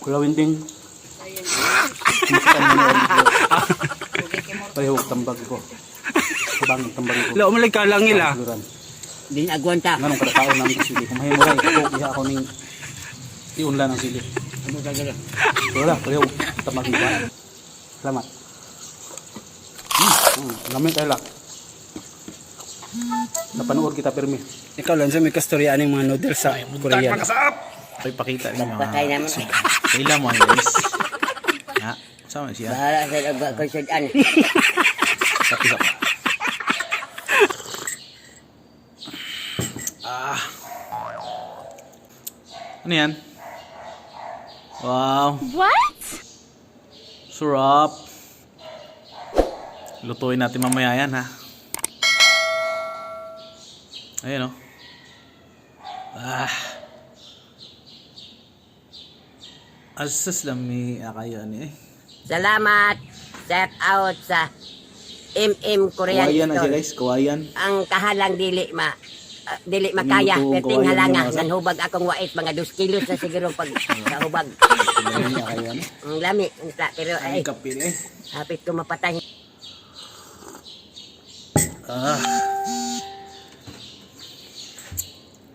Kulawin din. Pareho tambag ko. Bang tambag ko. Lo malig ka lang nila. Din agwanta. Nganong kada taon namin sa sili. Kung mahimuray ako iya ako ning iunlan ng sili. Wala, pareho tambag ko. Salamat. Lamig tayo lang. Napanood kita permi. Ikaw lang sa may kastorya aning mga noodles sa Korea. Ay, pakita ninyo. Patay naman. Kailan mo guys. Ha? Sama siya. Bahala sa nagkakusudan. Tapi sa Ano yan? Wow. What? Sarap. Lutuin natin mamaya yan ha. Ayan o. Asas lami kayo ni eh. Salamat. Shout out sa MM Korean Kawayan na siya Store. guys, kawayan. Ang kahalang dili makaya. Minuto, Perting kawayan halanga. niya, Nanhubag akong wait. Mga 2 kilos na siguro pag nahubag. Kawayan niya kayo ano. Ang lami. Pero ay, Ay, kapil eh. hapit ko mapatay.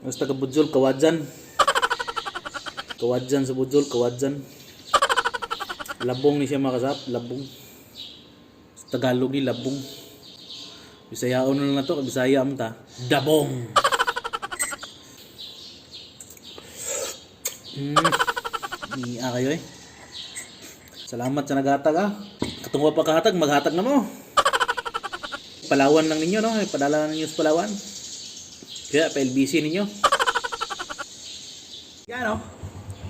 Mas taga Budjol, kawadyan. Kawadyan sa Budjol, kawadyan. Labong ni siya makasap, labong. Sa Tagalog ni labong. Bisayaon na lang na to, Bisaya mo ta. Dabong! Niya kayo eh. Salamat sa naghatag ah. Katungwa pa kahatag, maghatag na mo. Palawan lang ninyo no, padala ninyo sa Palawan. Kaya pa-LBC ninyo. Yan o.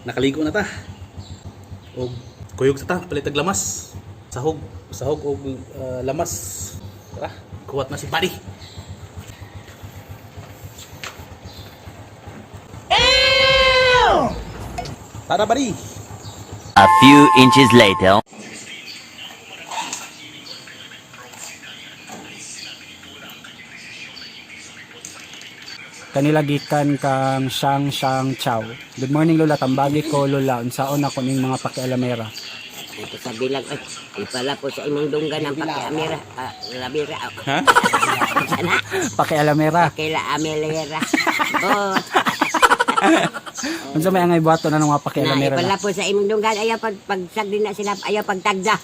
Nakaligo na ta. O kuyog sa ta, palitag lamas. Sahog o lamas. Tara, kuwat na si Buddy. Tara Buddy. A few inches later. Kanila gikan kang Shang Chow. Good morning Lola, tambagi ko Lola. Unsaon ako ning mga pakialamera. Ito sa bilang. Ay, ipala po sa imong dunggan ng pakiamira. Labira. Ha? Sana. Pakialamera. Kaila amelera. Oh. Unsa may angay buhaton na ng mga pakialamera? Ipala po sa imong dunggan. Ayaw pagsag din na sila. Ayaw pagtagda.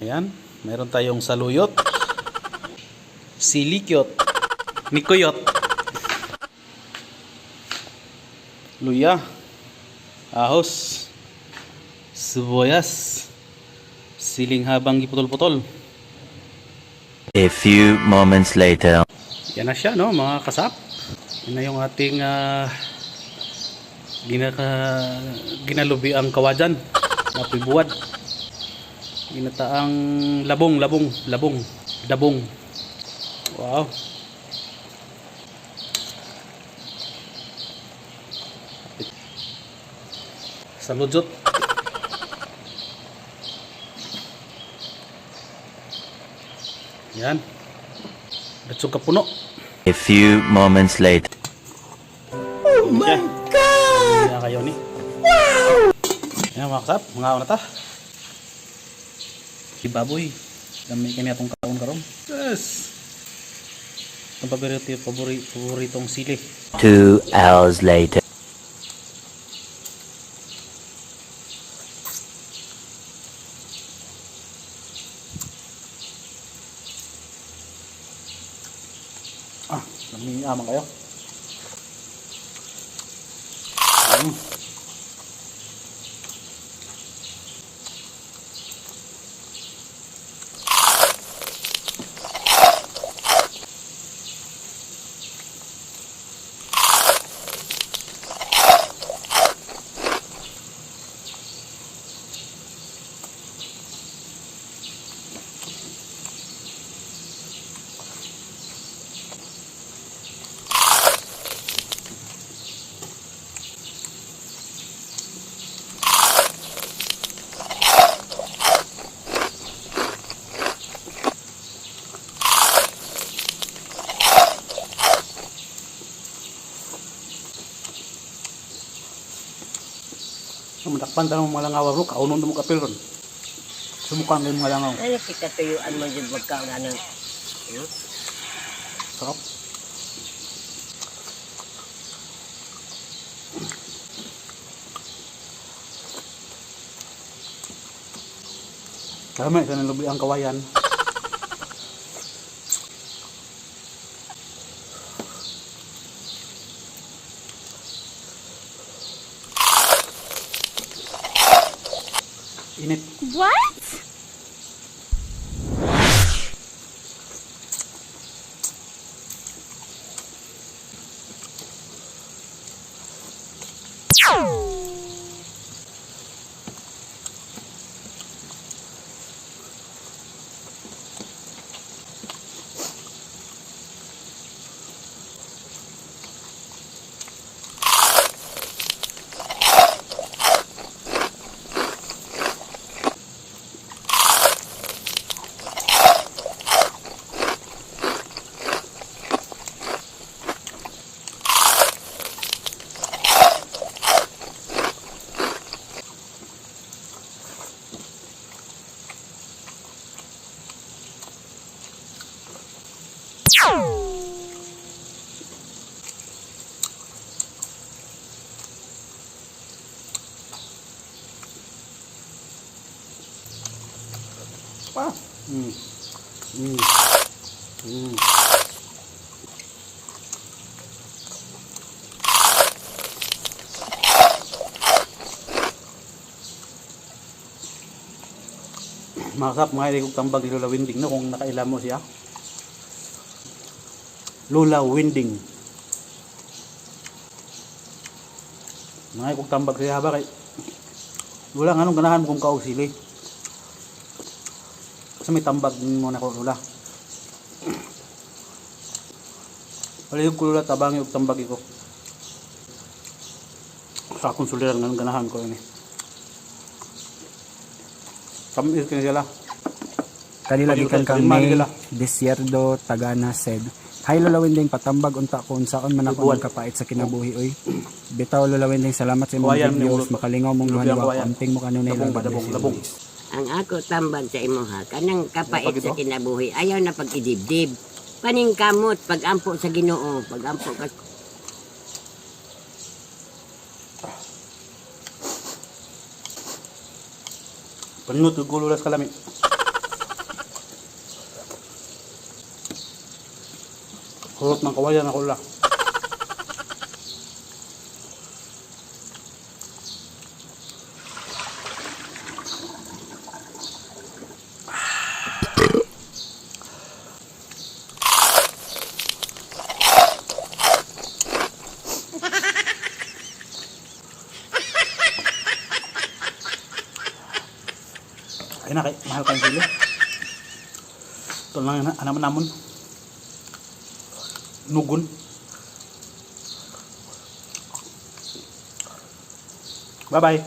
Ayan, mayroon tayong saluyot, silikyot, nikuyot, luya, ahos, sibuyas, siling habang giputol-putol. A few moments later. Yan na siya no mga kasap. Yan na yung ating ginalubi ang kawajan na pibuwad. Ginataang labong. Wow. Saludjot. Yan. Datsog kapuno. A few moments later. Oh my God! Yan kayo ni. Wow! Yan mga kasap, mga na ta. Baboy. Dami kanya itong karon. Yes. Itong paboritong sili. 2 hours later. Dami amang kayo. Sumatakpan tayo ng mga langaw bro. Kaunon mo kapil ron. Sumukan kayo mga langaw. Ano kita tuyuan mo dyan magkaon ano? Sarap. Kami sa nalubi ang kawayan. Init. What? Ah. Masarap mga hindi kong tambag ni Lola Winding no kung nakailam mo siya. Lola Winding. Mga kong tambag siya ba kay Lola anong ganahan mo kung kaog sili? Kasi may tambag mo na ko Lola. Palihog ko Lola tabangi og tambag ko. Sa akong suliran nga ganahan ko ini. Kami kini sila. Kanila gikan kang Kalima May nila. Desierto Tagana said, "Hi Lola Winding, patambag unta ko unsaon man ako magkapait sa kinabuhi oy. Bitaw Lola Winding, salamat sa imong Kawayan, videos, yung makalingaw mong yung duha kawayan. konting mo kanunay lang. Labong. Ang ako tambag sa imo ha, kanang kapait Napag ito? sa kinabuhi, ayaw na pag-idibdib. Paningkamot, pag-ampo sa Ginoo, pag-ampo ka. Panunod ko Lola sa kalami. Kurot ng kawayan ako Lola. Ay na kay mahal kayong sili. Ito lang naman namon. Nugun. Bye bye.